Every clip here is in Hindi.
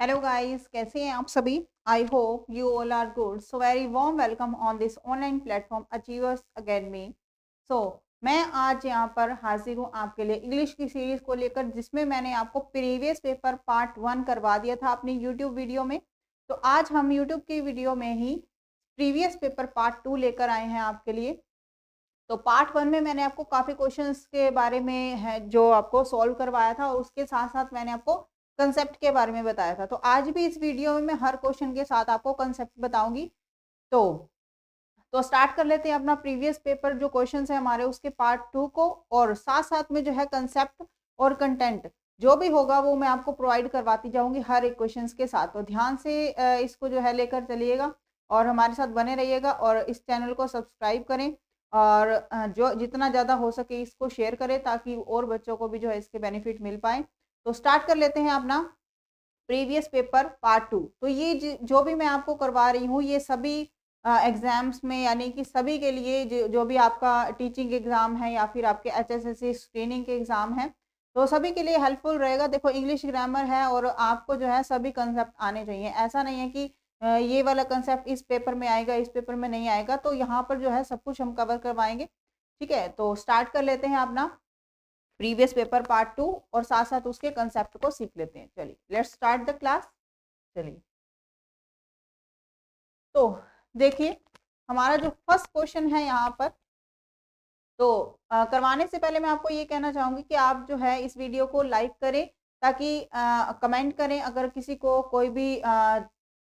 हेलो गाइस, कैसे हैं आप सभी। I hope you all are good. So very warm welcome on this online platform achievers academy. So मैं आज यहाँ पर हाजिर हूँ आपके लिए इंग्लिश की सीरीज को लेकर, जिसमें मैंने आपको प्रीवियस पेपर पार्ट 1 करवा दिया था अपनी यूट्यूब वीडियो में। तो आज हम यूट्यूब की वीडियो में ही प्रीवियस पेपर पार्ट 2 लेकर आए हैं आपके लिए। तो पार्ट 1 में मैंने आपको काफ़ी क्वेश्चंस के बारे में है जो आपको सॉल्व करवाया था, और उसके साथ साथ मैंने आपको कंसेप्ट के बारे में बताया था। तो आज भी इस वीडियो में मैं हर क्वेश्चन के साथ आपको कंसेप्ट बताऊंगी। तो स्टार्ट कर लेते हैं अपना प्रीवियस पेपर जो क्वेश्चंस है हमारे उसके पार्ट 2 को, और साथ साथ में जो है कंसेप्ट और कंटेंट जो भी होगा वो मैं आपको प्रोवाइड करवाती जाऊंगी हर एक क्वेश्चंस के साथ। तो ध्यान से इसको जो है लेकर चलिएगा और हमारे साथ बने रहिएगा, और इस चैनल को सब्सक्राइब करें, और जो जितना ज़्यादा हो सके इसको शेयर करें ताकि और बच्चों को भी जो है इसके बेनिफिट मिल पाए। तो स्टार्ट कर लेते हैं अपना प्रीवियस पेपर पार्ट 2। तो ये जो भी मैं आपको करवा रही हूँ ये सभी एग्जाम्स में, यानी कि सभी के लिए जो भी आपका टीचिंग एग्जाम है या फिर आपके HSSC स्क्रीनिंग के एग्जाम है, तो सभी के लिए हेल्पफुल रहेगा। देखो, इंग्लिश ग्रामर है और आपको जो है सभी कंसेप्ट आने चाहिए। ऐसा नहीं है कि ये वाला कंसेप्ट इस पेपर में आएगा, इस पेपर में नहीं आएगा। तो यहाँ पर जो है सब कुछ हम कवर करवाएंगे। ठीक है, तो स्टार्ट कर लेते हैं अपना प्रीवियस पेपर पार्ट 2, और साथ साथ उसके कंसेप्ट को सीख लेते हैं। चलिए, लेट्स स्टार्ट द क्लास। चलिए, तो देखिए हमारा जो फर्स्ट क्वेश्चन है यहाँ पर। तो करवाने से पहले मैं आपको ये कहना चाहूँगी कि आप जो है इस वीडियो को लाइक करें, ताकि कमेंट करें। अगर किसी को कोई भी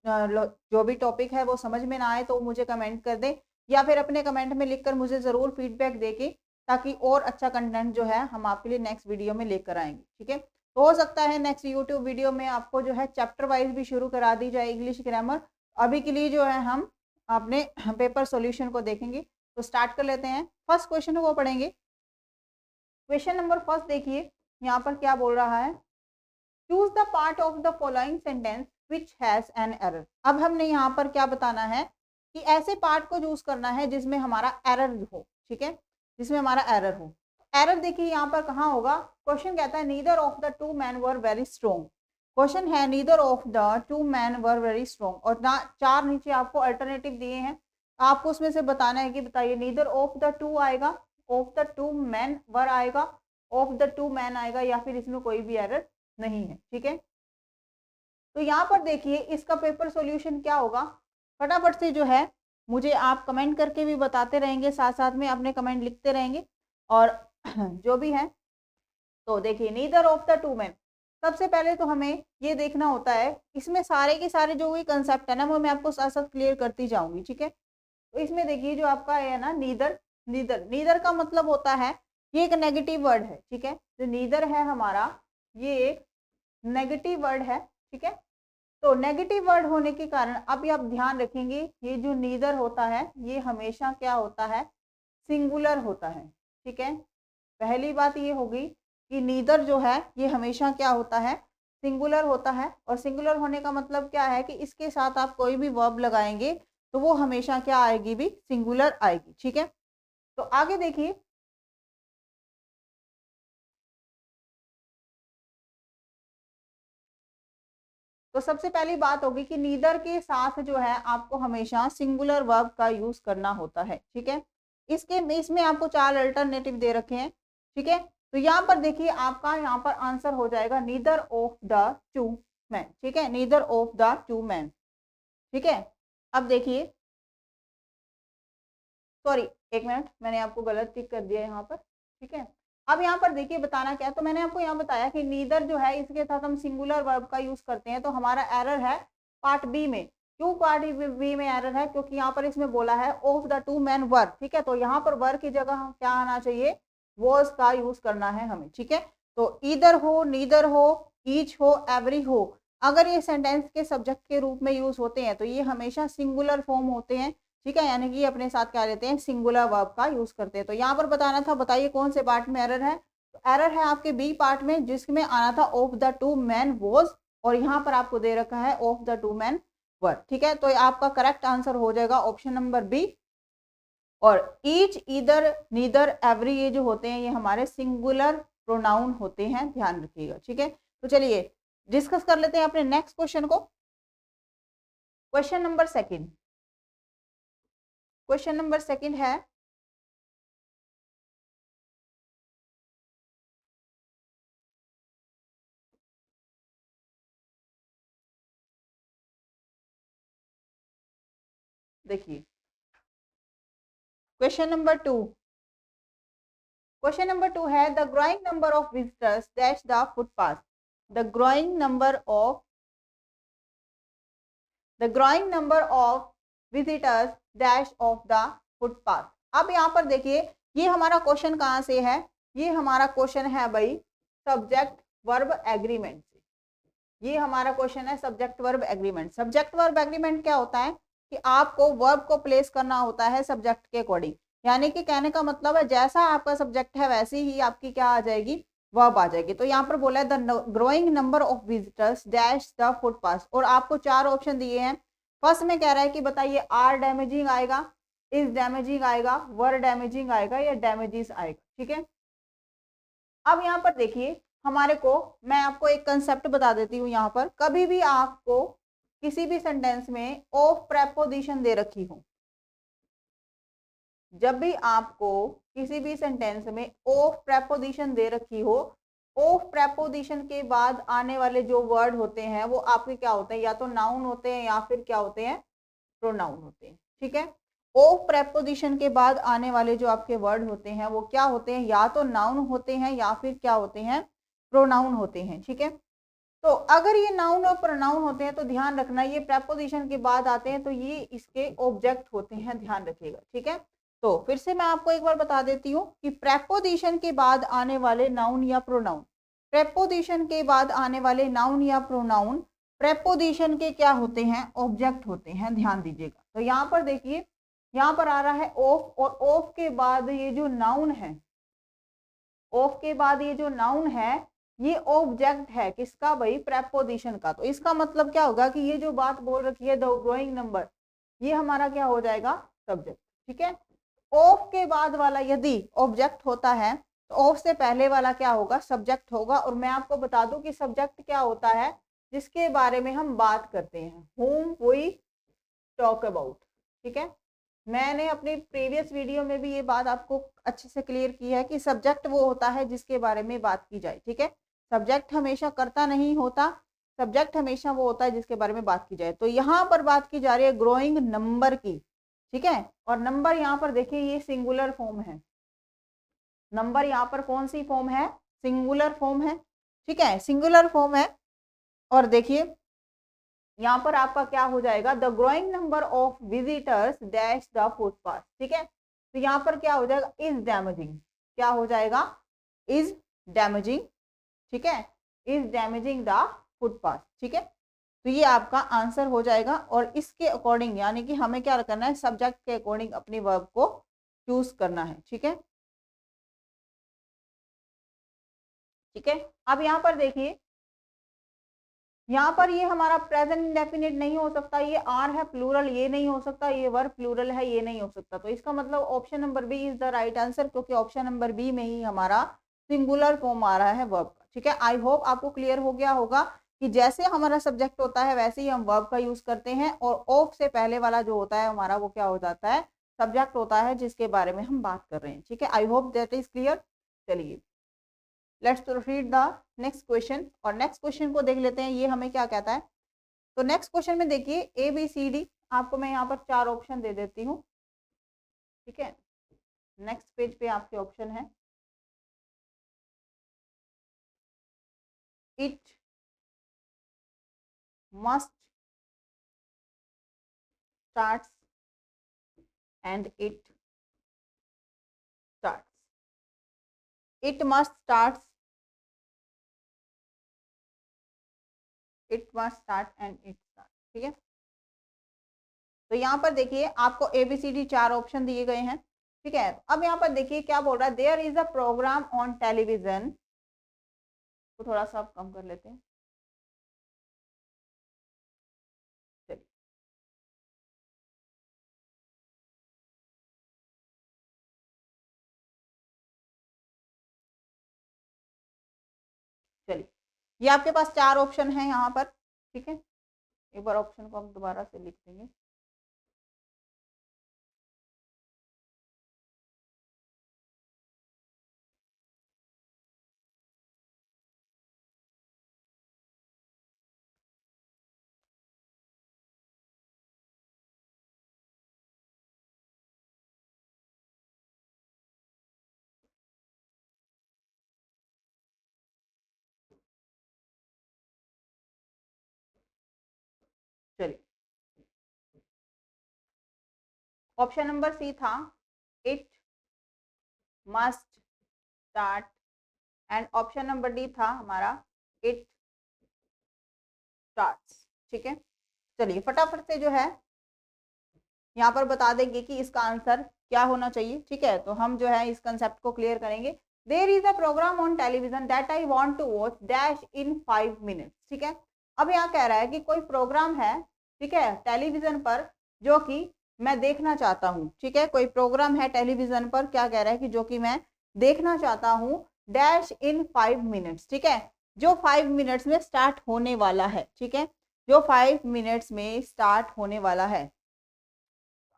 जो भी टॉपिक है वो समझ में ना आए तो मुझे कमेंट कर दें, या फिर अपने कमेंट में लिखकर मुझे ज़रूर फीडबैक देके, ताकि और अच्छा कंटेंट जो है हम आपके लिए नेक्स्ट वीडियो में लेकर आएंगे। ठीक है, तो हो सकता है नेक्स्ट यूट्यूब वीडियो में आपको जो है चैप्टर वाइज भी शुरू करा दी जाए इंग्लिश ग्रामर। अभी के लिए जो है हम अपने पेपर सॉल्यूशन को देखेंगे। तो स्टार्ट कर लेते हैं। फर्स्ट क्वेश्चन वो पढ़ेंगे। क्वेश्चन नंबर फर्स्ट देखिए यहाँ पर क्या बोल रहा है। Choose the part of the following sentence which has an error. अब हमने यहाँ पर क्या बताना है कि ऐसे पार्ट को चूज करना है जिसमें हमारा एरर हो। ठीक है, जिसमें हमारा एरर हो। एरर देखिए यहाँ पर कहाँ होगा। क्वेश्चन कहता है neither of the two man were very strong. Question है neither of the two man were very strong, और ना चार नीचे आपको अल्टरनेटिव दिए हैं। आपको उसमें से बताना है कि बताइए नीदर ऑफ द टू आएगा, ऑफ द टू मैन वर आएगा, ऑफ द टू मैन आएगा, या फिर इसमें कोई भी एरर नहीं है। ठीक है, तो यहाँ पर देखिए इसका पेपर सॉल्यूशन क्या होगा। फटाफट से जो है मुझे आप कमेंट करके भी बताते रहेंगे, साथ साथ में अपने कमेंट लिखते रहेंगे और जो भी है। तो देखिए neither of the two man, सबसे पहले तो हमें ये देखना होता है, इसमें सारे के सारे जो भी कंसेप्ट है ना वो मैं आपको साथ साथ क्लियर करती जाऊंगी। ठीक है, तो इसमें देखिए जो आपका है ना नीदर, नीदर नीदर का मतलब होता है ये एक नेगेटिव वर्ड है। ठीक है, जो नीदर है हमारा ये एक नेगेटिव वर्ड है। ठीक है, तो नेगेटिव वर्ड होने के कारण अब आप ध्यान रखेंगे ये जो नीदर होता है ये हमेशा क्या होता है, सिंगुलर होता है। ठीक है, पहली बात ये होगी कि नीदर जो है ये हमेशा क्या होता है, सिंगुलर होता है। और सिंगुलर होने का मतलब क्या है कि इसके साथ आप कोई भी वर्ब लगाएंगे तो वो हमेशा क्या आएगी, भी सिंगुलर आएगी। ठीक है, तो आगे देखिए। तो सबसे पहली बात होगी कि नीदर के साथ जो है आपको हमेशा सिंगुलर वर्ब का यूज करना होता है। ठीक है, इसके इसमें आपको चार अल्टरनेटिव दे रखे हैं। ठीक है, तो यहाँ पर देखिए आपका यहाँ पर आंसर हो जाएगा neither of the two man. ठीक है, neither of the two man. ठीक है, अब देखिए, सॉरी एक मिनट, मैंने आपको गलत टिक कर दिया यहाँ पर। ठीक है, अब यहाँ पर देखिए बताना क्या है। तो मैंने आपको यहाँ बताया कि नीदर जो है इसके साथ हम सिंगुलर वर्ब का यूज करते हैं। तो हमारा एरर है पार्ट बी में। क्यों पार्ट बी में एरर है, क्योंकि यहाँ पर इसमें बोला है ऑफ द टू मैन वर। ठीक है, तो यहाँ पर वर की जगह हम क्या आना चाहिए, वॉज का यूज करना है हमें। ठीक है, तो ईदर हो, नीदर हो, ईच हो, एवरी हो, अगर ये सेंटेंस के सब्जेक्ट के रूप में यूज होते हैं तो ये हमेशा सिंगुलर फॉर्म होते हैं। ठीक है, यानी कि अपने साथ क्या लेते हैं, सिंगुलर वर्ब का यूज करते हैं। तो यहाँ पर बताना था, बताइए कौन से पार्ट में एरर है। तो एरर है आपके बी पार्ट में, जिसमें आना था of the two man was, और यहाँ पर आपको दे रखा है ऑफ द टू मैन वर। ठीक है, तो आपका करेक्ट आंसर हो जाएगा ऑप्शन नंबर बी। और ईच, ईदर, नीदर, एवरी ये जो होते हैं ये हमारे सिंगुलर प्रोनाउन होते हैं, ध्यान रखिएगा। ठीक है, तो चलिए डिस्कस कर लेते हैं अपने नेक्स्ट क्वेश्चन को। Question number second, question number second है देखिए question number two, question number two है the growing number of visitors dash the footpath, the growing number of the growing number of visitors dash of the footpath. अब यहाँ पर देखिए ये हमारा क्वेश्चन कहाँ से है, ये हमारा क्वेश्चन है भाई सब्जेक्ट वर्ब एग्रीमेंट से। ये हमारा क्वेश्चन है subject verb agreement. Subject verb agreement क्या होता है कि आपको वर्ब को प्लेस करना होता है सब्जेक्ट के अकॉर्डिंग, यानी कि कहने का मतलब है जैसा आपका सब्जेक्ट है वैसे ही आपकी क्या आ जाएगी, वर्ब आ जाएगी। तो यहाँ पर बोला है the growing number of visitors dash the footpath, और आपको चार ऑप्शन दिए हैं। फर्स्ट में कह रहा है कि बताइए आर डैमेजिंग आएगा, इज डैमेजिंग आएगा, वर डैमेजिंग आएगा या डैमेजेस आएगा। ठीक है, अब यहाँ पर देखिए हमारे को, मैं आपको एक कंसेप्ट बता देती हूँ। यहाँ पर कभी भी आपको किसी भी सेंटेंस में ऑफ प्रेपोजिशन दे रखी हो, जब भी आपको किसी भी सेंटेंस में ऑफ प्रेपोजिशन दे रखी हो, ऑफ प्रेपोजिशन के बाद आने वाले जो वर्ड होते हैं वो आपके क्या होते हैं, या तो नाउन होते हैं या फिर क्या होते हैं, प्रोनाउन होते हैं। ठीक है, ऑफ प्रेपोजिशन के बाद आने वाले जो आपके वर्ड होते हैं वो क्या होते हैं, या तो नाउन होते हैं या फिर क्या होते हैं, प्रोनाउन होते हैं। ठीक है, तो अगर ये नाउन और प्रोनाउन होते हैं तो ध्यान रखना ये प्रेपोजिशन के बाद आते हैं तो ये इसके ऑब्जेक्ट होते हैं, ध्यान रखिएगा। ठीक है, तो फिर से मैं आपको एक बार बता देती हूँ कि प्रेपोजिशन के बाद आने वाले नाउन या प्रोनाउन, प्रेपोजिशन के बाद आने वाले नाउन या प्रोनाउन प्रेपोजिशन के क्या होते हैं, ऑब्जेक्ट होते हैं, ध्यान दीजिएगा। तो यहाँ पर देखिए यहाँ पर आ रहा है ऑफ, और ऑफ के बाद ये जो नाउन है, ऑफ के बाद ये जो नाउन है ये ऑब्जेक्ट है किसका भाई, प्रेपोजिशन का। तो इसका मतलब क्या होगा कि ये जो बात बोल रखी है द ग्रोइंग नंबर, ये हमारा क्या हो जाएगा, सब्जेक्ट। ठीक है, ऑफ के बाद वाला यदि ऑब्जेक्ट होता है तो ऑफ से पहले वाला क्या होगा, सब्जेक्ट होगा। और मैं आपको बता दूं कि सब्जेक्ट क्या होता है, जिसके बारे में हम बात करते हैं, whom we talk about। ठीक है, मैंने अपनी प्रीवियस वीडियो में भी ये बात आपको अच्छे से क्लियर की है कि सब्जेक्ट वो होता है जिसके बारे में बात की जाए। ठीक है, सब्जेक्ट हमेशा करता नहीं होता, सब्जेक्ट हमेशा वो होता है जिसके बारे में बात की जाए। तो यहाँ पर बात की जा रही है ग्रोइंग नंबर की। ठीक है, और नंबर यहाँ पर देखिए ये सिंगुलर फॉर्म है, नंबर यहाँ पर कौन सी फॉर्म है, सिंगुलर फॉर्म है। ठीक है, सिंगुलर फॉर्म है। और देखिए यहाँ पर आपका क्या हो जाएगा, the growing number of visitors dash the footpath. ठीक है, तो यहाँ पर क्या हो जाएगा, इज डैमेजिंग, क्या हो जाएगा, इज डैमेजिंग। ठीक है, इज डैमेजिंग द फुटपाथ। ठीक है, तो ये आपका आंसर हो जाएगा। और इसके अकॉर्डिंग यानी कि हमें क्या करना है, सब्जेक्ट के अकॉर्डिंग अपनी वर्ब को चूज करना है। ठीक है, ठीक है, अब यहाँ पर देखिए यहाँ पर ये हमारा प्रेजेंट इंडेफिनिट नहीं हो सकता, ये आर है प्लूरल, ये नहीं हो सकता, ये वर्ब प्लूरल है, ये नहीं हो सकता। तो इसका मतलब option number B is the right answer, क्योंकि ऑप्शन नंबर बी में ही हमारा सिंगुलर फॉर्म आ रहा है वर्ब का। ठीक है, आई होप आपको क्लियर हो गया होगा कि जैसे हमारा सब्जेक्ट होता है वैसे ही हम वर्ब का यूज करते हैं, और ऑफ से पहले वाला जो होता है हमारा वो क्या हो जाता है, सब्जेक्ट होता है जिसके बारे में हम बात कर रहे हैं। ठीक है, I hope that is clear. चलिए let's proceed the next question, और नेक्स्ट क्वेश्चन को देख लेते हैं ये हमें क्या कहता है। तो नेक्स्ट क्वेश्चन में देखिए ए बी सी डी, आपको मैं यहाँ पर चार ऑप्शन दे देती हूँ। ठीक है, नेक्स्ट पेज पे आपके ऑप्शन है, it must starts and it starts, it must starts, it must start and it start. ठीक है, तो यहाँ पर देखिए आपको ABCD चार ऑप्शन दिए गए हैं। ठीक है, अब यहाँ पर देखिए क्या बोल रहा है, there is a programme on television, तो थोड़ा सा आप कम कर लेते हैं। चलिए चलिए ये आपके पास 4 ऑप्शन है यहाँ पर, ठीक है। एक बार ऑप्शन को हम दोबारा से लिख देंगे। चलिए, ऑप्शन नंबर सी था it must start, and option number D था हमारा इट स्टार्ट्स, ठीक है। चलिए फटाफट से जो है यहाँ पर बता देंगे कि इसका आंसर क्या होना चाहिए, ठीक है। तो हम जो है इस कंसेप्ट को क्लियर करेंगे। There is a programme on television that I want to watch dash in 5 minutes, ठीक है। अब यहाँ कह रहा है कि कोई प्रोग्राम है, ठीक है, टेलीविजन पर जो कि मैं देखना चाहता हूँ, ठीक है। कोई प्रोग्राम है टेलीविजन पर, क्या कह रहा है कि जो कि मैं देखना चाहता हूँ डैश इन 5 मिनट्स, ठीक है, जो 5 मिनट्स में स्टार्ट होने वाला है, ठीक है, जो 5 मिनट्स में स्टार्ट होने वाला है।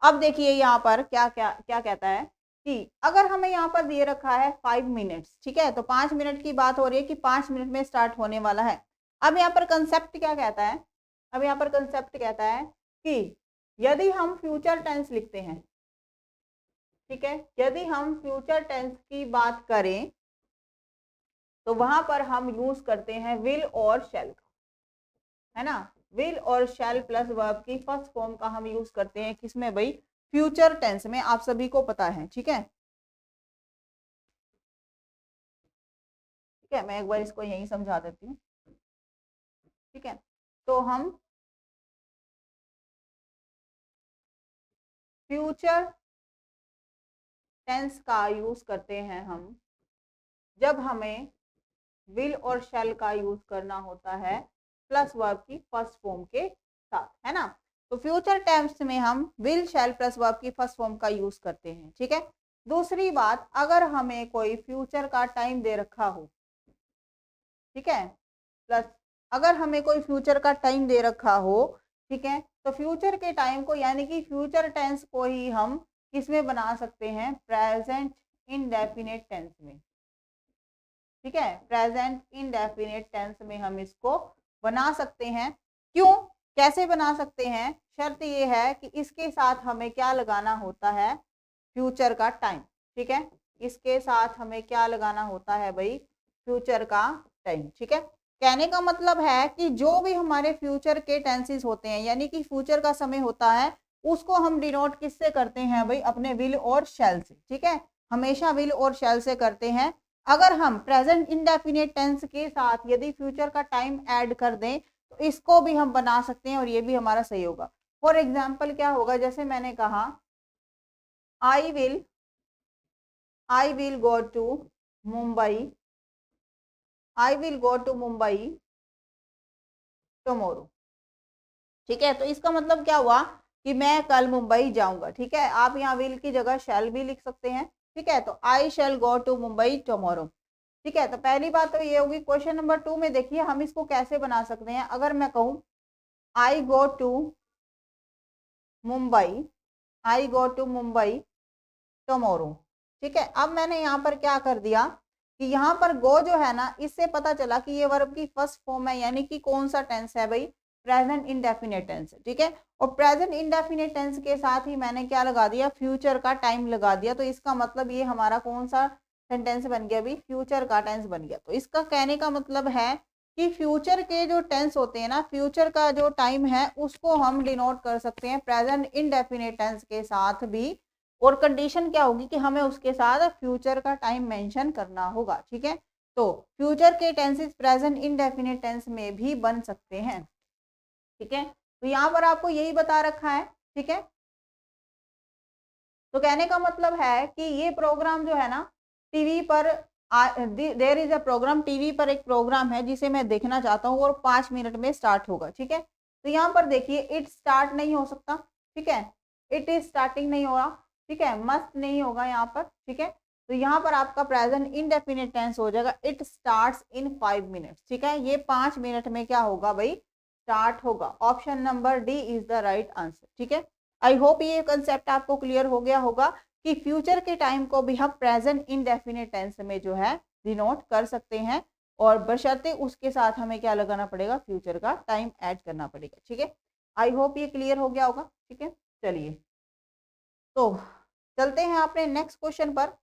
अब देखिए यहाँ पर क्या क्या क्या कहता है कि अगर हमें यहाँ पर दिए रखा है 5 मिनट्स, ठीक है, तो 5 मिनट की बात हो रही है कि 5 मिनट में स्टार्ट होने वाला है। अब यहाँ पर कंसेप्ट क्या कहता है, अब यहाँ पर कंसेप्ट कहता है कि यदि हम फ्यूचर टेंस लिखते हैं, ठीक है, यदि हम फ्यूचर टेंस की बात करें तो वहां पर हम यूज करते हैं विल और शैल का, है ना। विल और शैल प्लस वर्ब की फर्स्ट फॉर्म का हम यूज करते हैं किसमें भाई, फ्यूचर टेंस में, आप सभी को पता है, ठीक है। ठीक है, मैं एक बार इसको यहीं समझा देती हूँ, ठीक है। तो हम फ्यूचर टेंस का यूज करते हैं हम जब हमें विल और शैल का यूज करना होता है प्लस वर्ब की फर्स्ट फॉर्म के साथ, है ना। तो फ्यूचर टेंस में हम विल शैल प्लस वर्ब की फर्स्ट फॉर्म का यूज करते हैं, ठीक है। दूसरी बात, अगर हमें कोई फ्यूचर का टाइम दे रखा हो, ठीक है, प्लस अगर हमें कोई फ्यूचर का टाइम दे रखा हो, ठीक है, तो फ्यूचर के टाइम को यानी कि फ्यूचर टेंस को ही हम किसमें बना सकते हैं, प्रेजेंट इनडेफिनेट टेंस में, ठीक है। प्रेजेंट इनडेफिनेट टेंस में हम इसको बना सकते हैं। क्यों, कैसे बना सकते हैं, शर्त ये है कि इसके साथ हमें क्या लगाना होता है, फ्यूचर का टाइम, ठीक है। इसके साथ हमें क्या लगाना होता है भाई, फ्यूचर का टाइम, ठीक है। कहने का मतलब है कि जो भी हमारे फ्यूचर के टेंसेस होते हैं यानी कि फ्यूचर का समय होता है उसको हम डिनोट किससे करते हैं भाई, अपने विल और शैल से, ठीक है। हमेशा विल और शैल से करते हैं। अगर हम प्रेजेंट इंडेफिनिट टेंस के साथ यदि फ्यूचर का टाइम ऐड कर दें तो इसको भी हम बना सकते हैं और ये भी हमारा सही होगा। फॉर एग्जाम्पल क्या होगा, जैसे मैंने कहा I will go to Mumbai, I will go to Mumbai tomorrow, ठीक है। तो इसका मतलब क्या हुआ कि मैं कल मुंबई जाऊंगा, ठीक है। आप यहाँ विल की जगह शैल भी लिख सकते हैं, ठीक है। तो आई शैल गो टू मुंबई टुमारो, ठीक है। तो पहली बात तो ये होगी। क्वेश्चन नंबर 2 में देखिए हम इसको कैसे बना सकते हैं। अगर मैं कहूँ I go to Mumbai, I go to Mumbai tomorrow, ठीक है। अब मैंने यहाँ पर क्या कर दिया कि यहाँ पर गो जो है ना, इससे पता चला कि ये वर्ब की फर्स्ट फॉर्म है यानी कि कौन सा टेंस है भाई, प्रेजेंट इंडेफिनिट टेंस, ठीक है। और प्रेजेंट इंडेफिनिट टेंस के साथ ही मैंने क्या लगा दिया, फ्यूचर का टाइम लगा दिया। तो इसका मतलब ये हमारा कौन सा सेंटेंस बन गया भाई, फ्यूचर का टेंस बन गया। तो इसका कहने का मतलब है कि फ्यूचर के जो टेंस होते हैं ना, फ्यूचर का जो टाइम है उसको हम डिनोट कर सकते हैं प्रेजेंट इंडेफिनिट टेंस के साथ भी। और कंडीशन क्या होगी कि हमें उसके साथ फ्यूचर का टाइम मेंशन करना होगा, ठीक है। तो फ्यूचर के टेंसेस प्रेजेंट इंडेफिनिट टेंस में भी बन सकते हैं, ठीक है। तो यहाँ पर आपको यही बता रखा है, ठीक है। तो कहने का मतलब है कि ये प्रोग्राम जो है ना टीवी पर, there is a programme, TV पर एक प्रोग्राम है जिसे मैं देखना चाहता हूँ और 5 मिनट में स्टार्ट होगा, ठीक है। तो यहाँ पर देखिए इट स्टार्ट नहीं हो सकता, ठीक है, इट इज स्टार्टिंग नहीं होगा, ठीक है, मस्ट नहीं होगा यहाँ पर, ठीक है। तो यहाँ पर आपका प्रेजेंट इंडेफिनिट टेंस हो जाएगा इट स्टार्ट्स इन 5 मिनट्स। ठीक है, ये 5 मिनट में क्या होगा भाई, स्टार्ट होगा। Option number D is the right answer. ठीक है, आई होप ये कंसेप्ट आपको क्लियर हो गया होगा कि फ्यूचर के टाइम को भी हम प्रेजेंट इंडेफिनिट टेंस में जो है डिनोट कर सकते हैं, और बशर्ते उसके साथ हमें क्या लगाना पड़ेगा, फ्यूचर का टाइम ऐड करना पड़ेगा। ठीक है, आई होप ये क्लियर हो गया होगा। ठीक है, चलिए तो चलते हैं अपने नेक्स्ट क्वेश्चन पर।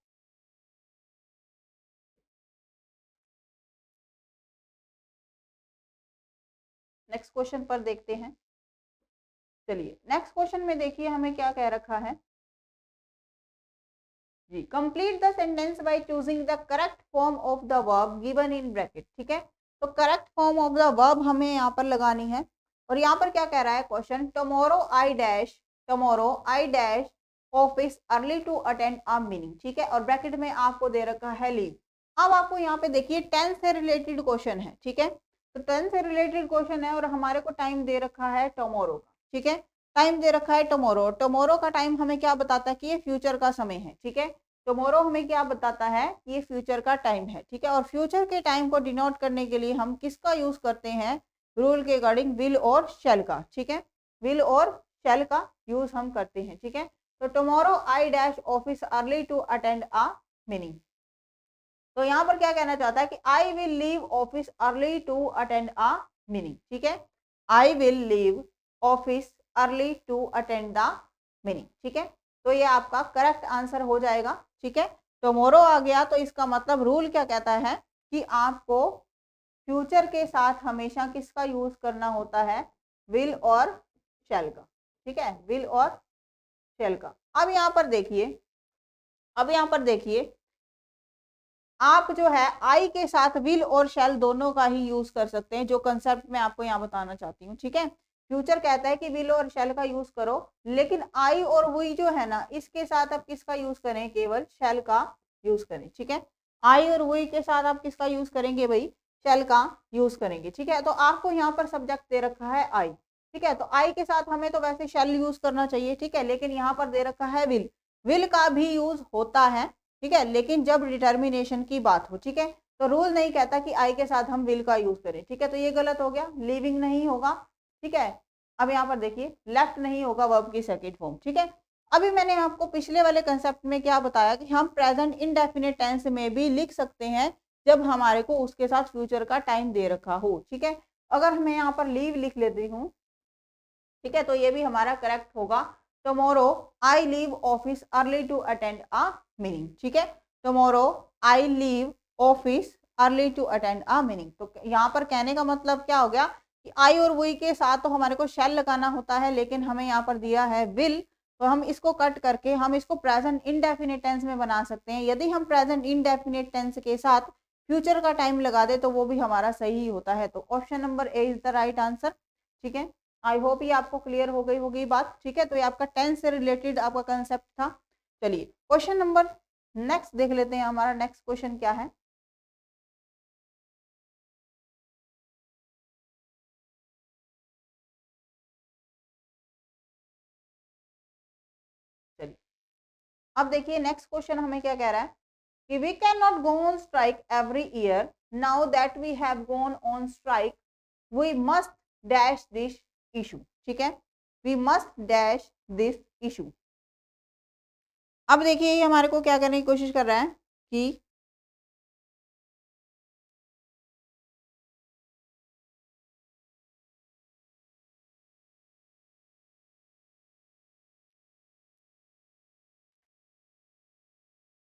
नेक्स्ट क्वेश्चन पर देखते हैं। चलिए नेक्स्ट क्वेश्चन में देखिए हमें क्या कह रखा है जी, complete the sentence by choosing the correct form of the verb given in bracket. ठीक है, तो correct form of the verb हमें यहाँ पर लगानी है, और यहाँ पर क्या कह रहा है question, tomorrow I dash office early to attend a meeting. ठीक है, और ब्रैकेट में आपको दे रखा है लीव। अब आपको यहाँ पे देखिए टेंस से रिलेटेड क्वेश्चन है। ठीक है, तो टेंस से रिलेटेड क्वेश्चन है और हमारे को टाइम दे रखा है टुमारो का। ठीक है, टाइम दे रखा है टुमारो। टुमारो का टाइम हमें क्या बताता है कि ये फ्यूचर का समय है। ठीक है, टुमारो हमें क्या बताता है कि ये फ्यूचर का टाइम है। ठीक है, और फ्यूचर के टाइम को डिनोट करने के लिए हम किसका यूज करते हैं, रूल के अकॉर्डिंग विल और शैल का। ठीक है, विल और शैल का यूज हम करते हैं। ठीक है, तो tomorrow I dash office early to attend a meeting. तो यहाँ पर क्या कहना चाहता है कि I will leave office early to attend a meeting. ठीक है, I will leave office early to attend the meeting. ठीक है, तो ये आपका करेक्ट आंसर हो जाएगा। ठीक है, टुमारो आ गया तो इसका मतलब रूल क्या कहता है कि आपको फ्यूचर के साथ हमेशा किसका यूज करना होता है, विल और शैल का। ठीक है, विल और शैल का। अब यहाँ पर देखिए, आप जो है आई के साथ विल और शैल दोनों का ही यूज कर सकते हैं, जो कंसेप्ट मैं आपको यहाँ बताना चाहती हूँ। ठीक है, फ्यूचर कहता है कि विल और शैल का यूज करो, लेकिन आई और वी जो है ना, इसके साथ आप किसका यूज करें, केवल शैल का यूज करें। ठीक है, आई और वी के साथ आप किसका यूज करेंगे भाई, शैल का यूज करेंगे। ठीक है, तो आपको यहाँ पर सब्जेक्ट दे रखा है आई। ठीक है, तो आई के साथ हमें तो वैसे शैल यूज करना चाहिए। ठीक है, लेकिन यहाँ पर दे रखा है विल, विल का भी यूज होता है। ठीक है, लेकिन जब डिटर्मिनेशन की बात हो। ठीक है, तो रूल नहीं कहता कि आई के साथ हम विल का यूज करें। ठीक है, तो ये गलत हो गया, लिविंग नहीं होगा। ठीक है, अब यहाँ पर देखिए लेफ्ट नहीं होगा वर्ब की सेकंड फॉर्म। ठीक है, अभी मैंने आपको पिछले वाले कंसेप्ट में क्या बताया कि हम प्रेजेंट इंडेफिनिट टेंस में भी लिख सकते हैं जब हमारे को उसके साथ फ्यूचर का टाइम दे रखा हो। ठीक है, अगर मैं यहाँ पर लीव लिख लेती हूँ, ठीक है, तो ये भी हमारा करेक्ट होगा। Tomorrow I leave office early to attend a meeting. ठीक है, tomorrow I leave office early to attend a meeting. तो यहाँ पर कहने का मतलब क्या हो गया कि आई और वी के साथ तो हमारे को शैल लगाना होता है, लेकिन हमें यहाँ पर दिया है विल, तो हम इसको कट करके हम इसको प्रेजेंट इंडेफिनिट टेंस में बना सकते हैं। यदि हम प्रेजेंट इंडेफिनिट टेंस के साथ फ्यूचर का टाइम लगा दे तो वो भी हमारा सही होता है। तो option number A is the right answer. ठीक है, आई होप ये आपको क्लियर हो गई होगी बात। ठीक है, तो ये आपका टेंस से रिलेटेड आपका कंसेप्ट था। चलिए क्वेश्चन नंबर नेक्स्ट देख लेते हैं, हमारा नेक्स्ट क्वेश्चन क्या है। चलिए अब देखिए नेक्स्ट क्वेश्चन हमें क्या कह रहा है कि we can not go on strike every year, now that we have gone on strike we must dash this issue. ठीक है, we must dash this issue. अब देखिए ये हमारे को क्या करने की कोशिश कर रहा है कि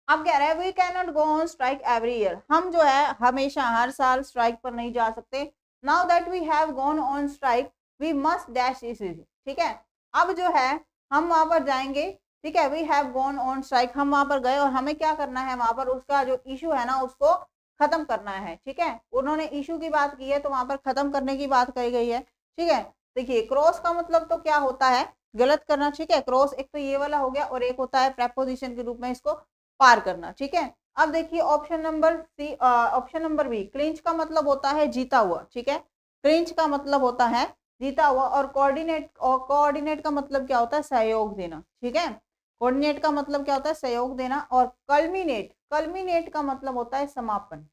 अब कह रहा है we can not go on strike every year, हम जो है हमेशा हर साल स्ट्राइक पर नहीं जा सकते। Now that we have gone on strike we must dash इस इशू। ठीक है, अब जो है हम वहां पर जाएंगे। ठीक है, we have gone on strike, हम वहां पर गए और हमें क्या करना है, वहां पर उसका जो इशू है ना उसको खत्म करना है। ठीक है, उन्होंने इशू की बात की है तो वहां पर खत्म करने की बात कही गई है। ठीक है, देखिए क्रॉस का मतलब तो क्या होता है, गलत करना। ठीक है, क्रॉस एक तो ये वाला हो गया और एक होता है प्रेपोजिशन के रूप में इसको पार करना। ठीक है, अब देखिए option number C, option number B, clinch का मतलब होता है जीता हुआ। ठीक है, क्लिंच का मतलब होता है जीता हुआ, और कोऑर्डिनेट का मतलब क्या होता है, सहयोग देना। ठीक है, कोऑर्डिनेट का मतलब क्या होता है, सहयोग देना। और कल्मिनेट, कल्मिनेट का मतलब होता है समापन।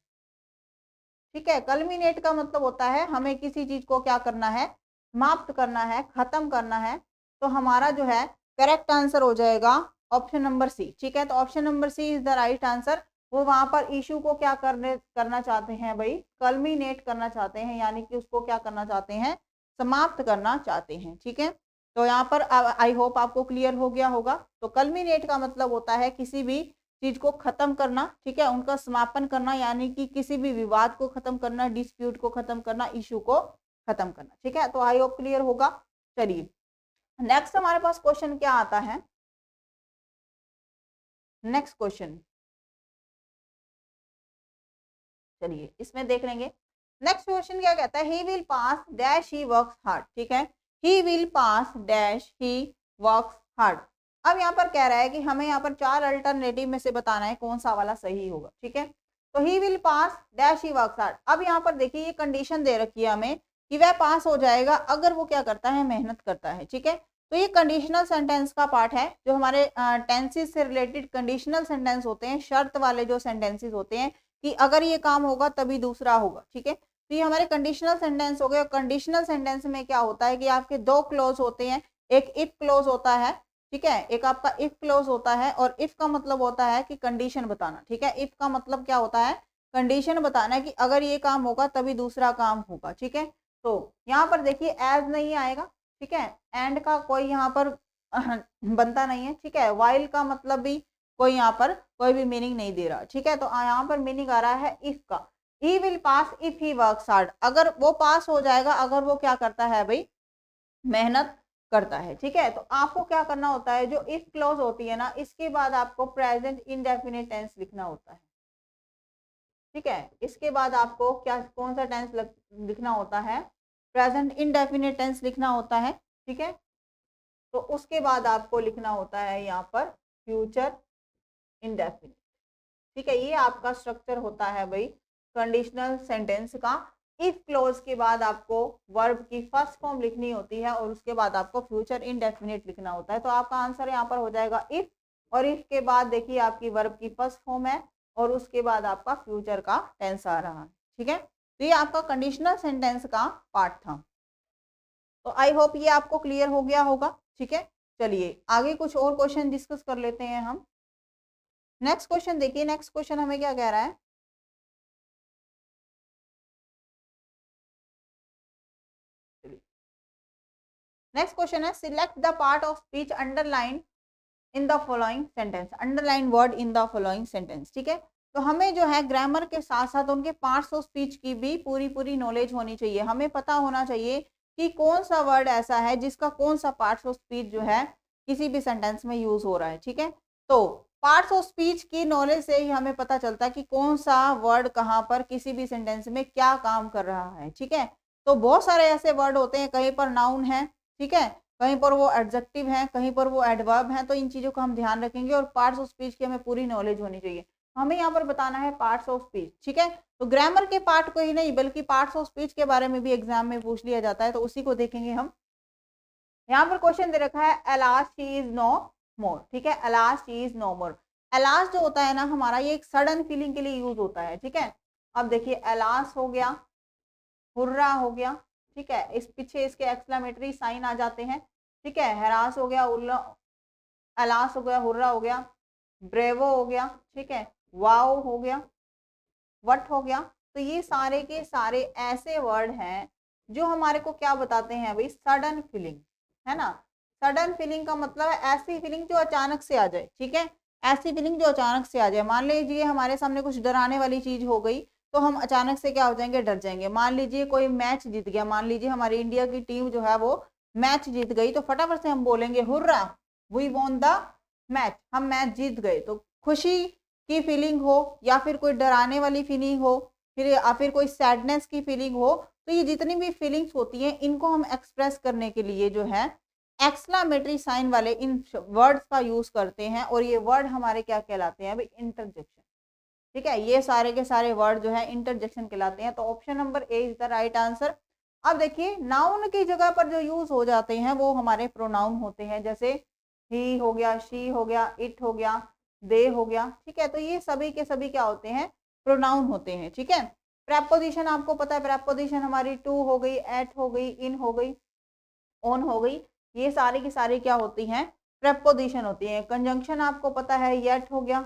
ठीक है, कल्मिनेट का मतलब होता है हमें किसी चीज को क्या करना है, समाप्त करना है, खत्म करना है। तो हमारा जो है करेक्ट आंसर हो जाएगा ऑप्शन नंबर सी। ठीक है, तो option number C is the right answer. वो वहां पर इशू को क्या करना चाहते हैं भाई, कल्मिनेट करना चाहते हैं, यानी कि उसको क्या करना चाहते हैं, समाप्त करना चाहते हैं। ठीक है, तो यहाँ पर आई होप आपको क्लियर हो गया होगा। तो कल्मिनेट का मतलब होता है किसी भी चीज को खत्म करना। ठीक है, उनका समापन करना, यानी कि किसी भी विवाद को खत्म करना, डिस्प्यूट को खत्म करना, इशू को खत्म करना। ठीक है, तो आई होप क्लियर होगा। चलिए नेक्स्ट हमारे पास क्वेश्चन क्या आता है, नेक्स्ट क्वेश्चन चलिए इसमें देख लेंगे। नेक्स्ट क्वेश्चन क्या कहता है, he will pass dash he works hard. ठीक है, he will pass dash he works hard. अब यहाँ पर कह रहा है कि हमें यहाँ पर 4 अल्टरनेटिव में से बताना है कौन सा वाला सही होगा। ठीक है, तो he will pass dash he works hard. अब यहाँ पर देखिए ये कंडीशन दे रखी है हमें कि वह पास हो जाएगा अगर वो क्या करता है, मेहनत करता है। ठीक है, तो ये कंडीशनल सेंटेंस का पार्ट है, जो हमारे टेंसेस से रिलेटेड कंडीशनल सेंटेंस होते हैं, शर्त वाले जो सेंटेंसेस होते हैं कि अगर ये काम होगा तभी दूसरा होगा। ठीक है, तो ये हमारे कंडीशनल सेंटेंस हो गए। और कंडीशनल सेंटेंस में क्या होता है कि आपके 2 क्लोज होते हैं, एक इफ क्लोज होता है। ठीक है, एक आपका इफ क्लोज होता है, और इफ का मतलब होता है कि कंडीशन बताना। ठीक है, इफ का मतलब क्या होता है, कंडीशन बताना है कि अगर ये काम होगा तभी दूसरा काम होगा। ठीक है, तो यहाँ पर देखिए एज नहीं आएगा। ठीक है, एंड का कोई यहाँ पर बनता नहीं है। ठीक है, वाइल का मतलब भी कोई यहाँ पर कोई भी मीनिंग नहीं दे रहा। ठीक है, तो यहाँ पर मीनिंग आ रहा है इफ का। He will pass if he works hard, अगर वो पास हो जाएगा अगर वो क्या करता है भाई, मेहनत करता है। ठीक है, तो आपको क्या करना होता है, जो इफ क्लॉज होती है ना, इसके बाद आपको प्रेजेंट इंडेफिनिट टेंस लिखना होता है। ठीक है, इसके बाद आपको क्या, कौन सा टेंस लिखना होता है, प्रेजेंट इंडेफिनिट टेंस लिखना होता है। ठीक है, तो उसके बाद आपको लिखना होता है यहाँ पर फ्यूचर इंडेफिनिट। ठीक है, ये आपका स्ट्रक्चर होता है भाई कंडीशनल सेंटेंस का। इफ क्लोज के बाद आपको वर्ब की फर्स्ट फॉर्म लिखनी होती है, और उसके बाद आपको फ्यूचर इंडेफिनिट लिखना होता है। तो आपका आंसर यहाँ पर हो जाएगा इफ, और इफ के बाद देखिए आपकी वर्ब की फर्स्ट फॉर्म है, और उसके बाद आपका फ्यूचर का टेंस आ रहा है। ठीक है, तो ये आपका कंडीशनल सेंटेंस का पार्ट था। तो आई होप ये आपको क्लियर हो गया होगा। ठीक है, चलिए आगे कुछ और क्वेश्चन डिस्कस कर लेते हैं हम। नेक्स्ट क्वेश्चन देखिए, नेक्स्ट क्वेश्चन हमें क्या कह रहा है, नेक्स्ट क्वेश्चन है select the part of speech underline in the following sentence, underline word in the following sentence. ठीक है, तो हमें जो है ग्रामर के साथ साथ उनके पार्ट्स ऑफ स्पीच की भी पूरी पूरी नॉलेज होनी चाहिए। हमें पता होना चाहिए कि कौन सा वर्ड ऐसा है जिसका कौन सा पार्ट्स ऑफ स्पीच जो है किसी भी सेंटेंस में यूज हो रहा है। ठीक है, तो पार्ट्स ऑफ स्पीच की नॉलेज से ही हमें पता चलता है कि कौन सा वर्ड कहाँ पर किसी भी सेंटेंस में क्या काम कर रहा है। ठीक है, तो बहुत सारे ऐसे वर्ड होते हैं, कहीं पर नाउन है, ठीक है, कहीं पर वो एडजेक्टिव है, कहीं पर वो एडवर्ब है। तो इन चीजों का हम ध्यान रखेंगे, और पार्ट्स ऑफ स्पीच की हमें पूरी नॉलेज होनी चाहिए। हमें यहाँ पर बताना है पार्ट्स ऑफ स्पीच। ठीक है, तो ग्रामर के पार्ट को ही नहीं बल्कि पार्ट्स ऑफ स्पीच के बारे में भी एग्जाम में पूछ लिया जाता है, तो उसी को देखेंगे हम। यहाँ पर क्वेश्चन दे रखा है alas she is no more. ठीक है, alas she is no more. Alas जो होता है ना हमारा, ये एक सडन फीलिंग के लिए यूज होता है। ठीक है, अब देखिए अलास हो गया, हुर्रा हो गया। ठीक है, इस पीछे इसके एक्सक्लेमेटरी साइन आ जाते हैं। ठीक है, हरास हो गया, अलास हो गया, हुर्रा हो गया, ब्रेवो हो गया। ठीक है, वाओ हो गया, वट हो गया। तो ये सारे के सारे ऐसे वर्ड हैं जो हमारे को क्या बताते हैं भाई, सडन फीलिंग, है ना। सडन फीलिंग का मतलब है ऐसी फीलिंग जो अचानक से आ जाए। ठीक है, ऐसी फीलिंग जो अचानक से आ जाए। मान लीजिए हमारे सामने कुछ डराने वाली चीज हो गई, तो हम अचानक से क्या हो जाएंगे, डर जाएंगे। मान लीजिए कोई मैच जीत गया, मान लीजिए हमारी इंडिया की टीम जो है वो मैच जीत गई, तो फटाफट से हम बोलेंगे hurrah, we won the match, हम मैच जीत गए। तो खुशी की फीलिंग हो, या फिर कोई डराने वाली फीलिंग हो, फिर या फिर कोई सैडनेस की फीलिंग हो, तो ये जितनी भी फीलिंग्स होती हैं इनको हम एक्सप्रेस करने के लिए जो है एक्सक्लेमेटरी साइन वाले इन वर्ड्स का यूज करते हैं। और ये वर्ड हमारे क्या कहलाते हैं भाई, इंटरजेक्शन। ठीक है, ये सारे के सारे वर्ड जो है इंटरजेक्शन कहलाते हैं। तो option number A is the right answer. अब देखिए नाउन की जगह पर जो यूज हो जाते हैं वो हमारे प्रोनाउन होते हैं। जैसे ही हो गया, शी हो गया, इट हो गया, दे हो गया, ठीक है। तो ये सभी के सभी क्या होते हैं, प्रोनाउन होते हैं, ठीक है। प्रेपोजिशन आपको पता है, प्रेपोजिशन हमारी टू हो गई, एट हो गई, इन हो गई, ऑन हो गई, ये सारी की सारी क्या होती हैं, प्रेपोजिशन होती है। कंजंक्शन आपको पता है, येट हो गया,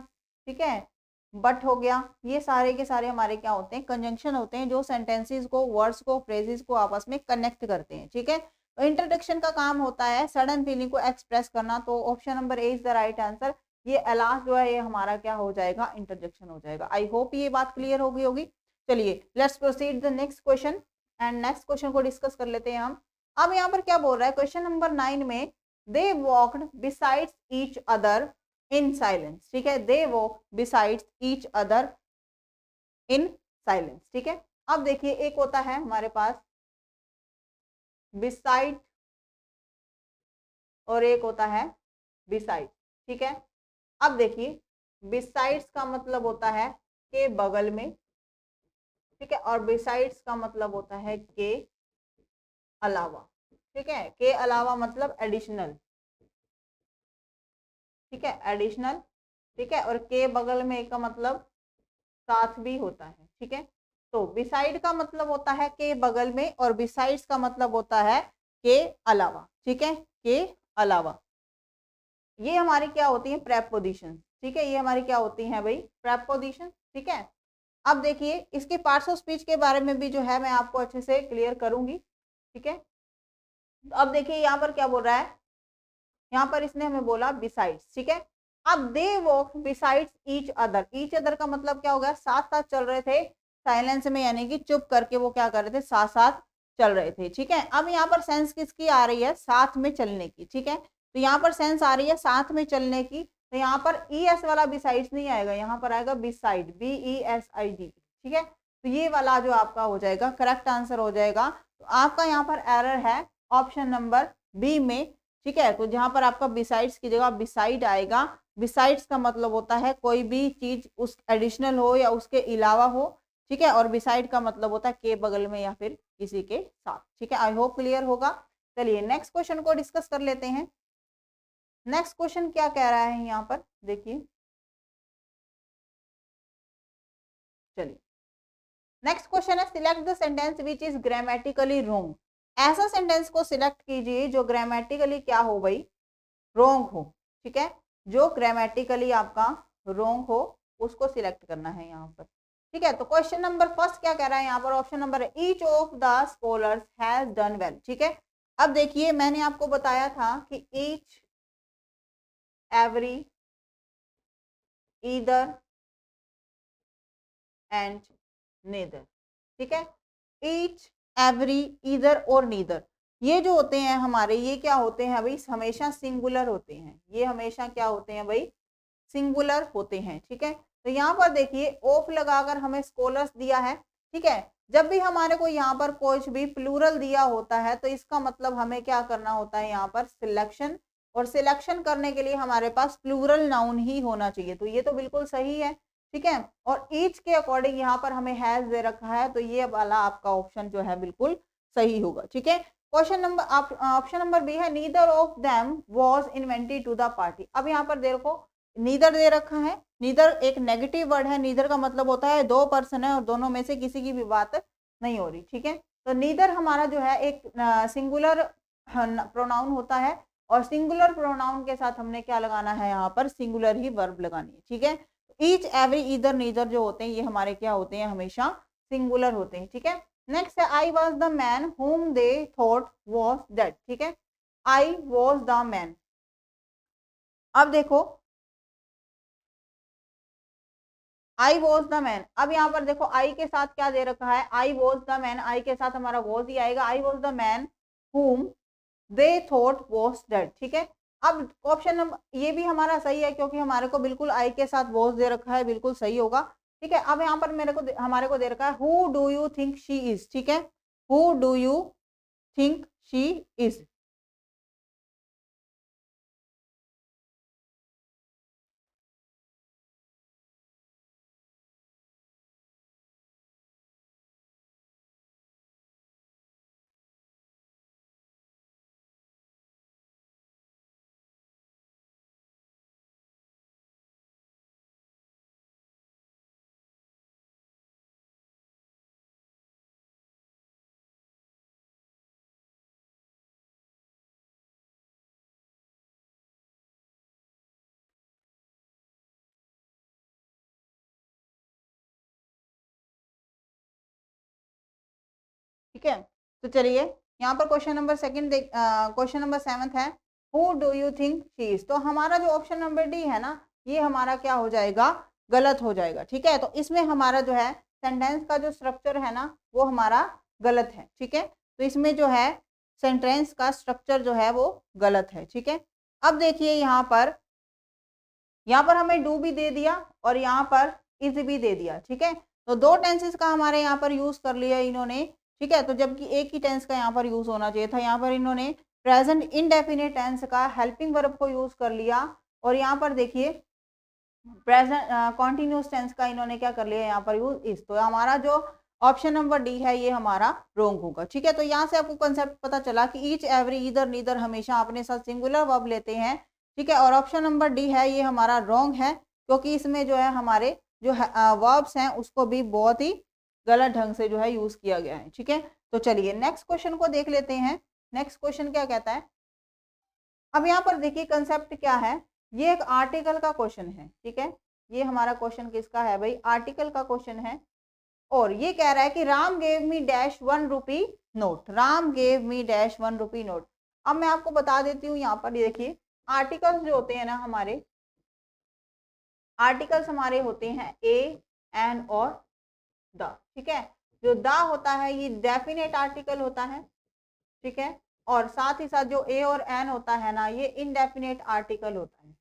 ठीक है, बट हो गया, ये सारे के सारे हमारे क्या होते हैं, कंजंक्शन होते हैं, जो सेंटेंसेस को, वर्ड्स को, फ्रेजेस को आपस में कनेक्ट करते हैं, ठीक है। तो इंट्रोडक्शन का काम होता है सडन फीलिंग को एक्सप्रेस करना, तो option number A is the right answer. ये लास्ट जो है ये हमारा क्या हो जाएगा, इंट्रोडक्शन हो जाएगा। आई होप ये बात क्लियर हो गई होगी। चलिए let's proceed the next question, and next question को डिस्कस कर लेते हैं हम। अब यहाँ पर क्या बोल रहा है, क्वेश्चन नंबर 9 में, they walked besides each other in silence, ठीक है, they walk besides each other in silence, ठीक है। अब देखिए एक होता है हमारे पास बिसाइड और एक होता है बिसाइड, ठीक है। अब देखिए बिसाइड्स का मतलब होता है के बगल में, ठीक है, और बिसाइड्स का मतलब होता है के अलावा, ठीक है, के अलावा मतलब एडिशनल, ठीक है, एडिशनल, ठीक है, और के बगल में का मतलब साथ भी होता है, ठीक है। तो बिसाइड का मतलब होता है के बगल में, और बिसाइड्स का मतलब होता है के अलावा, ठीक है, के अलावा। ये हमारी क्या होती है, प्रेपोजिशन, ठीक है, ये हमारी क्या होती है भाई, प्रेपोजिशन, ठीक है। अब देखिए इसके पार्ट्स ऑफ स्पीच के बारे में भी जो है मैं आपको अच्छे से क्लियर करूंगी, ठीक है। तो अब देखिए यहाँ पर क्या बोल रहा है, यहाँ पर इसने हमें बोला बिसाइड्स, ठीक है। अब दे वॉक बिसाइड्स ईच अदर का मतलब क्या हो गया, साथ साथ चल रहे थे साइलेंस में, यानी कि चुप करके वो क्या कर रहे थे, साथ साथ चल रहे थे, ठीक है। अब यहाँ पर सेंस किसकी आ रही है, साथ में चलने की, ठीक है। तो यहाँ पर सेंस आ रही है साथ में चलने की, तो यहाँ पर ई एस वाला बिसाइड्स नहीं आएगा, यहाँ पर आएगा बिसाइड, BESID, ठीक है। तो ये वाला जो आपका हो जाएगा करेक्ट आंसर हो जाएगा। तो आपका यहाँ पर एरर है ऑप्शन नंबर बी में, ठीक है। तो जहां पर आपका बिसाइड्स की जगह बिसाइड आएगा, बिसाइड्स का मतलब होता है कोई भी चीज उस एडिशनल हो या उसके अलावा हो, ठीक है, और बिसाइड का मतलब होता है के बगल में या फिर किसी के साथ, ठीक है। आई होप क्लियर होगा। चलिए नेक्स्ट क्वेश्चन को डिस्कस कर लेते हैं। नेक्स्ट क्वेश्चन क्या कह रहा है यहाँ पर देखिए, चलिए नेक्स्ट क्वेश्चन है, select the sentence which is grammatically wrong. ऐसा सेंटेंस को सिलेक्ट कीजिए जो ग्रामेटिकली क्या हो भाई, रोंग हो, ठीक है, जो ग्रामेटिकली आपका रोंग हो उसको सिलेक्ट करना है यहाँ पर, ठीक है। तो क्वेश्चन नंबर फर्स्ट क्या कह रहा है यहाँ पर, ऑप्शन नंबर है each of the scholars has done well, ठीक है। अब देखिए मैंने आपको बताया था कि each, every, either and neither, ठीक है। ईच, एवरी, ईदर और नीदर, ये जो होते हैं हमारे, ये क्या होते हैं भाई, हमेशा सिंगुलर होते हैं, ये हमेशा क्या होते हैं भाई, सिंगुलर होते हैं, ठीक है। तो यहाँ पर देखिए ऑफ लगाकर हमें स्कॉलर्स दिया है, ठीक है। जब भी हमारे को यहाँ पर कुछ भी प्लूरल दिया होता है तो इसका मतलब हमें क्या करना होता है, यहाँ पर सिलेक्शन, और सिलेक्शन करने के लिए हमारे पास प्लूरल नाउन ही होना चाहिए, तो ये तो बिल्कुल सही है, ठीक है। और ईच के अकॉर्डिंग यहाँ पर हमें हैज दे रखा है, तो ये वाला आपका ऑप्शन जो है बिल्कुल सही होगा, ठीक है। Question number option number B है, neither of them was invented to the party. अब यहाँ पर देखो नीदर दे रखा है, नीदर एक नेगेटिव वर्ड है, नीदर का मतलब होता है दो पर्सन है और दोनों में से किसी की भी बात नहीं हो रही, ठीक है। तो नीदर हमारा जो है एक सिंगुलर प्रोनाउन होता है, और सिंगुलर प्रोनाउन के साथ हमने क्या लगाना है, यहाँ पर सिंगुलर ही वर्ब लगानी है, ठीक है। ईच, एवरी, ईदर, नीदर जो होते हैं ये हमारे क्या होते हैं, हमेशा सिंगुलर होते हैं, ठीक है। नेक्स्ट है, I was the man whom they thought was dead, ठीक है। आई वॉज द मैन, अब देखो आई वॉज द मैन, अब यहाँ पर देखो आई के साथ क्या दे रखा है, आई वॉज द मैन, आई के साथ हमारा वॉज ही आएगा, I was the man whom they thought was dead, ठीक है। अब ऑप्शन नंबर ये भी हमारा सही है, क्योंकि हमारे को बिल्कुल आई के साथ वॉज दे रखा है, बिल्कुल सही होगा, ठीक है। अब यहाँ पर मेरे को हमारे को दे रखा है who do you think she is, ठीक है, who do you think she is. ठीक है। तो चलिए यहाँ पर question number second question number 7 है, who do you think she is. तो हमारा जो ऑप्शन नंबर डी है ना, ये हमारा क्या हो जाएगा, गलत हो जाएगा। ठीक है, तो इसमें हमारा जो है सेंटेंस का जो स्ट्रक्चर है ना वो हमारा गलत है। ठीक है, तो इसमें जो है सेंटेंस का स्ट्रक्चर जो है वो गलत है। ठीक है, अब देखिए यहाँ पर हमें डू भी दे दिया और यहाँ पर इज भी दे दिया। ठीक है, तो दो टेंसेस का हमारे यहाँ पर यूज कर लिया इन्होंने। ठीक है, तो जबकि एक ही टेंस का यहाँ पर यूज होना चाहिए था, यहाँ पर इन्होंने प्रेजेंट इनडेफिनिट टेंस का हेल्पिंग वर्ब को यूज कर लिया और यहाँ पर देखिए प्रेजेंट कॉन्टिन्यूस टेंस का इन्होंने क्या कर लिया यहाँ पर यूज इज। तो हमारा जो ऑप्शन नंबर डी है ये हमारा रॉन्ग होगा। ठीक है, तो यहाँ से आपको कंसेप्ट पता चला कि ईच एवरी इधर नीदर हमेशा अपने साथ सिंगुलर वर्ब लेते हैं। ठीक है, और ऑप्शन नंबर डी है ये हमारा रॉन्ग है, क्योंकि इसमें जो है हमारे जो वर्ब्स हैं उसको भी बहुत ही गलत ढंग से जो है यूज किया गया है। ठीक है, तो चलिए नेक्स्ट क्वेश्चन को देख लेते हैं। नेक्स्ट क्वेश्चन क्या कहता है, अब यहाँ पर देखिए कंसेप्ट क्या है, ये एक आर्टिकल का क्वेश्चन है। ठीक है, ये हमारा क्वेश्चन किसका है भाई, आर्टिकल का क्वेश्चन है और ये कह रहा है कि Ram gave me dash 1 rupee note, Ram gave me dash 1 rupee note. अब मैं आपको बता देती हूँ यहाँ पर देखिए आर्टिकल्स जो होते हैं ना, हमारे आर्टिकल्स हमारे होते हैं ए, एन और द। ठीक है, जो द होता है ये डेफिनेट आर्टिकल होता है। ठीक है, और साथ ही साथ जो ए और एन होता है ना ये इनडेफिनेट आर्टिकल होता है।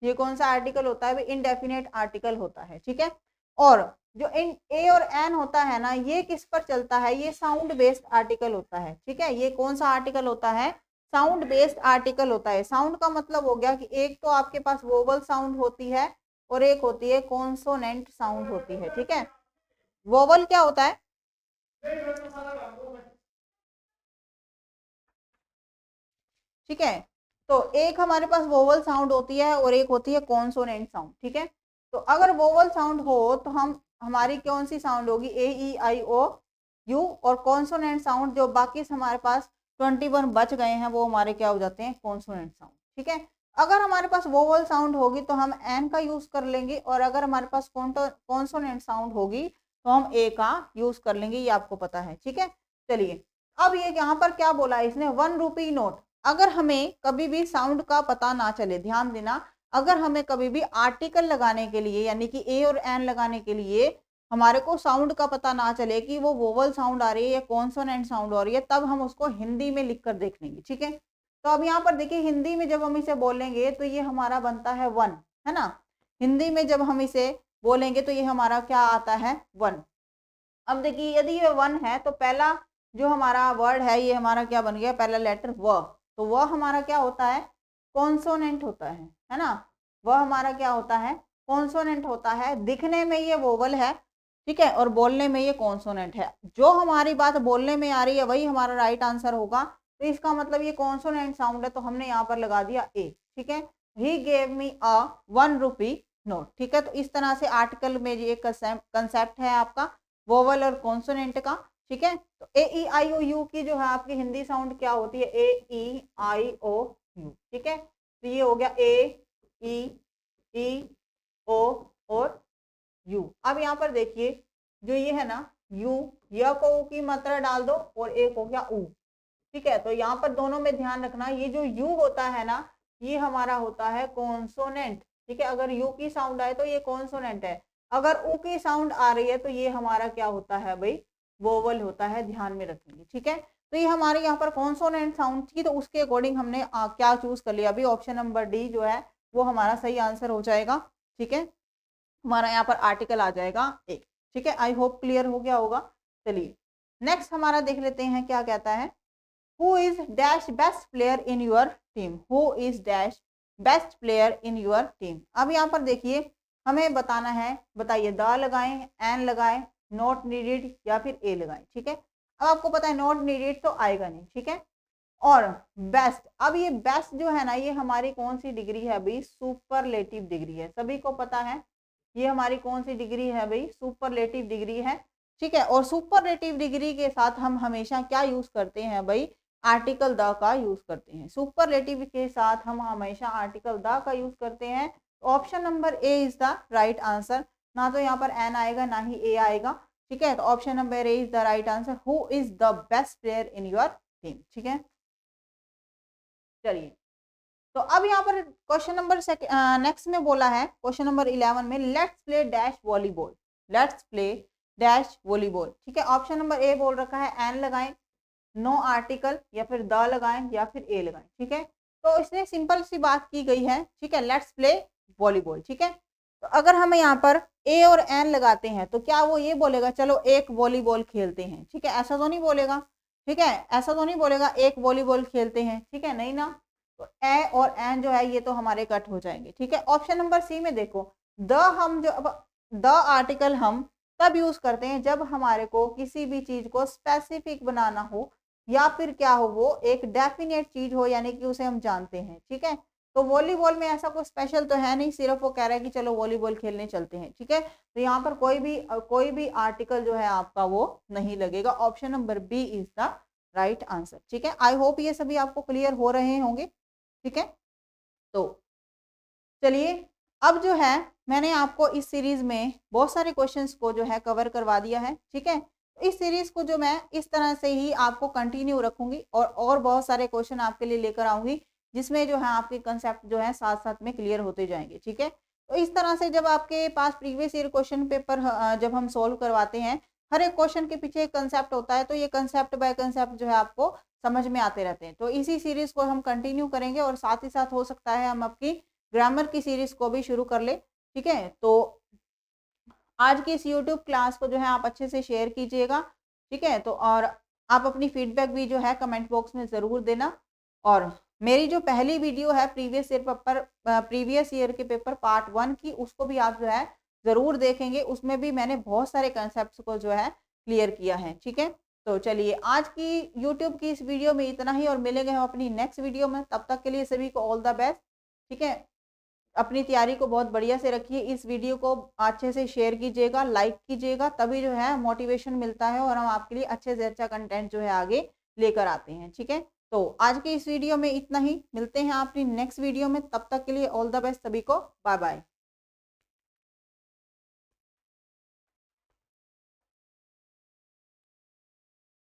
ये कौन सा आर्टिकल होता है, इनडेफिनेट आर्टिकल होता है। ठीक है, और जो इन ए और एन होता है ना ये किस पर चलता है, ये साउंड बेस्ड आर्टिकल होता है। ठीक है, ये कौन सा आर्टिकल होता है, साउंड बेस्ड आर्टिकल होता है। साउंड का मतलब हो गया कि एक तो आपके पास वोवल साउंड होती है और एक होती है कॉन्सोनेंट साउंड होती है। ठीक है, वोवल क्या होता है, ठीक है, तो एक हमारे पास वोवल साउंड होती है और एक होती है कॉन्सोनेंट साउंड। ठीक है, तो अगर वोवल साउंड हो तो हम हमारी कौन सी साउंड होगी, ए ई आई ओ यू, और कॉन्सोनेंट साउंड जो बाकी हमारे पास 21 बच गए हैं वो हमारे क्या हो जाते हैं, कॉन्सोनेंट साउंड। ठीक है, अगर हमारे पास वोवल साउंड होगी तो हम एन का यूज कर लेंगे और अगर हमारे पास कॉन्सोनेंट साउंड होगी तो हम ए का यूज कर लेंगे, ये आपको पता है। ठीक है, चलिए अब ये यहाँ पर क्या बोला है इसने, 1 रुपी नोट। अगर हमें कभी भी साउंड का पता ना चले, ध्यान देना, अगर हमें कभी भी आर्टिकल लगाने के लिए यानी कि ए और एन लगाने के लिए हमारे को साउंड का पता ना चले कि वो वोवल साउंड आ रही है या कॉन्सोनेंट साउंड आ रही है, तब हम उसको हिंदी में लिख कर देख लेंगे। ठीक है, तो अब यहाँ पर देखिए हिंदी में जब हम इसे बोलेंगे तो ये हमारा बनता है 1, है ना। हिंदी में जब हम इसे बोलेंगे तो ये हमारा क्या आता है, 1। अब देखिए यदि ये 1 है तो पहला जो हमारा वर्ड है ये हमारा क्या बन गया, पहला लेटर व, तो वह हमारा क्या होता है, कॉन्सोनेंट होता है ना। वह हमारा क्या होता है, कॉन्सोनेंट होता है। दिखने में ये वोवल है, ठीक है, और बोलने में ये कॉन्सोनेंट है। जो हमारी बात बोलने में आ रही है वही हमारा राइट आंसर होगा, तो इसका मतलब ये कॉन्सोनेंट साउंड है, तो हमने यहाँ पर लगा दिया ए। ठीक है, he gave me a 1 rupee note. ठीक है, तो इस तरह से आर्टिकल में ये कंसेप्ट है आपका वोवल और कॉन्सोनेंट का। ठीक है, तो ए ई आई ओ यू की जो है आपकी हिंदी साउंड क्या होती है, ए ई आई ओ यू। ठीक है, तो ये हो गया ए ई ओ और यू। अब यहाँ पर देखिए जो ये है ना यू, य को ऊ की मात्रा डाल दो और एक हो गया ऊ। ठीक है, तो यहाँ पर दोनों में ध्यान रखना, ये जो यू होता है ना ये हमारा होता है कॉन्सोनेंट। ठीक है, अगर यू की साउंड आए तो ये कॉन्सोनेंट है, अगर ऊ की साउंड आ रही है तो ये हमारा क्या होता है भाई, वोवल होता है, ध्यान में रखेंगे। ठीक है, तो ये हमारे यहाँ पर कॉन्सोनेंट साउंड थी तो उसके अकॉर्डिंग हमने क्या चूज कर लिया, अभी ऑप्शन नंबर डी जो है वो हमारा सही आंसर हो जाएगा। ठीक है, हमारा यहाँ पर आर्टिकल आ जाएगा एक। ठीक है, आई होप क्लियर हो गया होगा। चलिए नेक्स्ट हमारा देख लेते हैं क्या कहता है, who is dash best player in your team, who is dash best player in your team. अब यहाँ पर देखिए हमें बताना है, बताइए द लगाएं, एन लगाएं, नॉट नीडेड या फिर ए लगाएं। ठीक है, अब आपको पता है नॉट नीडेड तो आएगा नहीं। ठीक है, और बेस्ट, अब ये बेस्ट जो है ना ये हमारी कौन सी डिग्री है भाई, सुपरलेटिव डिग्री है, सभी को पता है ये हमारी कौन सी डिग्री है भाई, सुपरलेटिव डिग्री है। ठीक है, और सुपरलेटिव डिग्री के साथ हम हमेशा क्या यूज करते हैं भाई, आर्टिकल द का यूज करते हैं। सुपरलेटिव के साथ हम हमेशा आर्टिकल द का यूज करते हैं। Option number A is the right answer, ना तो यहाँ पर एन आएगा ना ही ए आएगा। ठीक है, तो option number A is the right answer. Who is the best player in your team, ठीक है। चलिए, तो अब यहाँ पर क्वेश्चन नंबर नेक्स्ट में बोला है, क्वेश्चन नंबर 11 में let's play dash volleyball, let's play dash volleyball, ठीक है। ऑप्शन नंबर ए बोल रखा है एन लगाएं, नो आर्टिकल, या फिर द लगाएं, या फिर ए लगाएं, ठीक है। तो इसमें सिंपल सी बात की गई है, ठीक है, लेट्स प्ले वॉलीबॉल, ठीक है। तो अगर हम यहाँ पर ए और एन लगाते हैं तो क्या वो ये बोलेगा चलो एक वॉलीबॉल खेलते हैं, ठीक है, ऐसा तो नहीं बोलेगा, ठीक है, ऐसा तो नहीं बोलेगा एक वॉलीबॉल खेलते हैं, ठीक है, नहीं ना। तो ए और एन जो है ये तो हमारे कट हो जाएंगे, ठीक है। ऑप्शन नंबर सी में देखो, द हम जो द आर्टिकल हम तब यूज करते हैं जब हमारे को किसी भी चीज को स्पेसिफिक बनाना हो, या फिर क्या हो वो एक डेफिनेट चीज हो, यानी कि उसे हम जानते हैं, ठीक है। तो वॉलीबॉल में ऐसा कोई स्पेशल तो है नहीं, सिर्फ वो कह रहा है कि चलो वॉलीबॉल खेलने चलते हैं, ठीक है। तो यहाँ पर कोई भी आर्टिकल जो है आपका वो नहीं लगेगा। Option number B is the right answer, ठीक है। आई होप ये सभी आपको क्लियर हो रहे होंगे, ठीक है। तो चलिए, अब जो है मैंने आपको इस सीरीज में बहुत सारे क्वेश्चंस को जो है कवर करवा दिया है, ठीक है। इस सीरीज को जो मैं इस तरह से ही आपको कंटिन्यू रखूंगी और बहुत सारे क्वेश्चन आपके लिए लेकर आऊंगी, जिसमें जो है आपके कंसेप्ट जो है साथ साथ में क्लियर होते जाएंगे, ठीक है। तो इस तरह से जब आपके पास प्रीवियस ईयर क्वेश्चन पेपर जब हम सोल्व करवाते हैं, हर एक क्वेश्चन के पीछे एक कंसेप्ट होता है, तो ये कंसेप्ट बाय कंसेप्ट जो है आपको समझ में आते रहते हैं। तो इसी सीरीज को हम कंटिन्यू करेंगे और साथ ही साथ हो सकता है हम आपकी ग्रामर की सीरीज को भी शुरू कर ले, ठीक है। तो आज की इस यूट्यूब क्लास को जो है आप अच्छे से शेयर कीजिएगा, ठीक है। तो और आप अपनी फीडबैक भी जो है कमेंट बॉक्स में ज़रूर देना। और मेरी जो पहली वीडियो है प्रीवियस ईयर के पेपर पार्ट 1 की, उसको भी आप जो है ज़रूर देखेंगे, उसमें भी मैंने बहुत सारे कंसेप्ट को जो है क्लियर किया है, ठीक है। तो चलिए, आज की यूट्यूब की इस वीडियो में इतना ही, और मिलेंगे हम अपनी नेक्स्ट वीडियो में। तब तक के लिए सभी को ऑल द बेस्ट, ठीक है। अपनी तैयारी को बहुत बढ़िया से रखिए, इस वीडियो को अच्छे से शेयर कीजिएगा, लाइक कीजिएगा, तभी जो है मोटिवेशन मिलता है और हम आपके लिए अच्छे से अच्छा कंटेंट जो है आगे लेकर आते हैं, ठीक है। तो आज के इस वीडियो में इतना ही, मिलते हैं अपनी नेक्स्ट वीडियो में, तब तक के लिए ऑल द बेस्ट सभी को, बाय बाय।